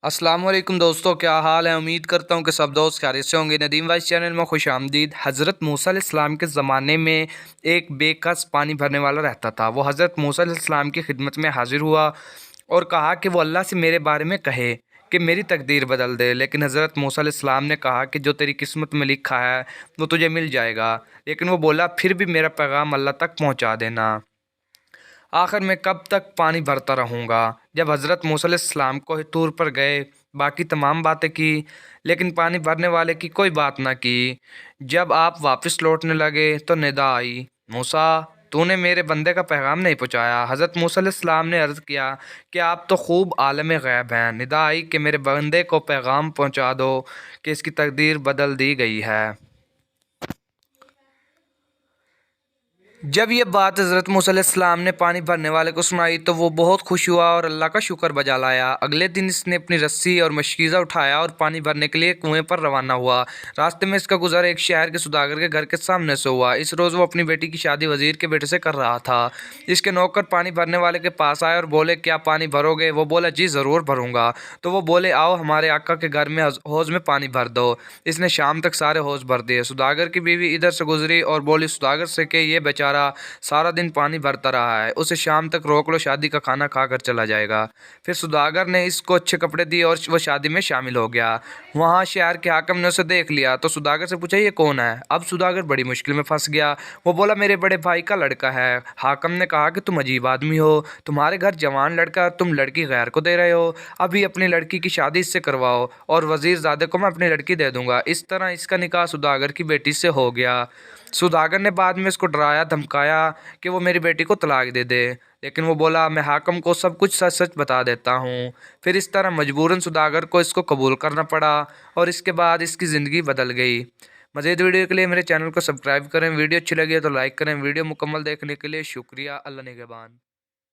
السلام علیکم دوستو، کیا حال ہے؟ امید کرتا ہوں کہ سب دوست خیریت سے ہوں گے۔ ندیم وائس چینل میں خوش آمدید۔ حضرت موسیٰ علیہ السلام کے زمانے میں ایک بے کس پانی بھرنے والا رہتا تھا۔ وہ حضرت موسیٰ علیہ السلام کی خدمت میں حاضر ہوا اور کہا کہ وہ اللہ سے میرے بارے میں کہے کہ میری تقدیر بدل دے۔ لیکن حضرت موسیٰ علیہ السلام نے کہا کہ جو تیری قسمت میں لکھا ہے وہ تجھے مل جائے گا، لیکن وہ بولا پھر بھی میرا پیغام اللہ تک پہنچا دینا۔ آخر میں کب تک پانی بھرتا رہوں گا؟ جب حضرت موسیٰ علیہ السلام کوہ طور پر گئے، باقی تمام باتیں کی، لیکن پانی بھرنے والے کی کوئی بات نہ کی۔ جب آپ واپس لوٹنے لگے تو ندا آئی، موسیٰ تو نے میرے بندے کا پیغام نہیں پہنچایا۔ حضرت موسیٰ علیہ السلام نے عرض کیا کہ آپ تو خوب عالم غیب ہیں۔ ندا آئی کہ میرے بندے کو پیغام پہنچا دو کہ اس کی تقدیر بدل دی گئی ہے۔ جب یہ بات حضرت موسیٰ علیہ السلام نے پانی بھرنے والے کو سنائی تو وہ بہت خوش ہوا اور اللہ کا شکر بجا لایا۔ اگلے دن اس نے اپنی رسی اور مشکیزہ اٹھایا اور پانی بھرنے کے لیے کنویں پر روانہ ہوا۔ راستے میں اس کا گزر ایک شہر کے سوداگر کے گھر کے سامنے سے ہوا۔ اس روز وہ اپنی بیٹی کی شادی وزیر کے بیٹے سے کر رہا تھا۔ اس کے نوکر پانی بھرنے والے کے پاس آئے اور بولے کیا پانی بھرو گے؟ وہ بولا جی ضرور بھروں گا۔ تو وہ بولے آؤ ہمارے آقا کے گھر میں حوض میں پانی بھر دو۔ اس نے شام تک سارے حوض بھر دیے۔ سوداگر کی بیوی ادھر سے گزری اور بولی سوداگر سے کہ یہ بیچارہ سارا دن پانی بھرتا رہا ہے، اسے شام تک روک لو، شادی کا کھانا کھا کر چلا جائے گا۔ پھر سوداگر نے اس کو اچھے کپڑے دیے اور وہ شادی میں شامل ہو گیا۔ وہاں شہر کے حاکم نے اسے دیکھ لیا تو سوداگر سے پوچھا یہ کون ہے؟ اب سوداگر بڑی مشکل میں پھنس گیا۔ وہ بولا میرے بڑے بھائی کا لڑکا ہے۔ حاکم نے کہا کہ تم عجیب آدمی ہو، تمہارے گھر جوان لڑکا، تم لڑکی غیر کو دے رہے ہو، ابھی اپنی لڑکی کی شادی اس سے کرواؤ اور وزیر زادے کو میں اپنی لڑکی دے دوں گا۔ اس طرح اس کا نکاح سوداگر کی بیٹی سے ہو گیا۔ سوداگر نے بعد میں اس کو ڈرایا دھمکایا کہ وہ میری بیٹی کو طلاق دے دے، لیکن وہ بولا میں حاکم کو سب کچھ سچ سچ بتا دیتا ہوں۔ پھر اس طرح مجبوراً سوداگر کو اس کو قبول کرنا پڑا اور اس کے بعد اس کی زندگی بدل گئی۔ مزید ویڈیو کے لیے میرے چینل کو سبسکرائب کریں۔ ویڈیو اچھی لگی ہے تو لائک کریں۔ ویڈیو مکمل دیکھنے کے لیے شکریہ۔ اللہ نگہبان۔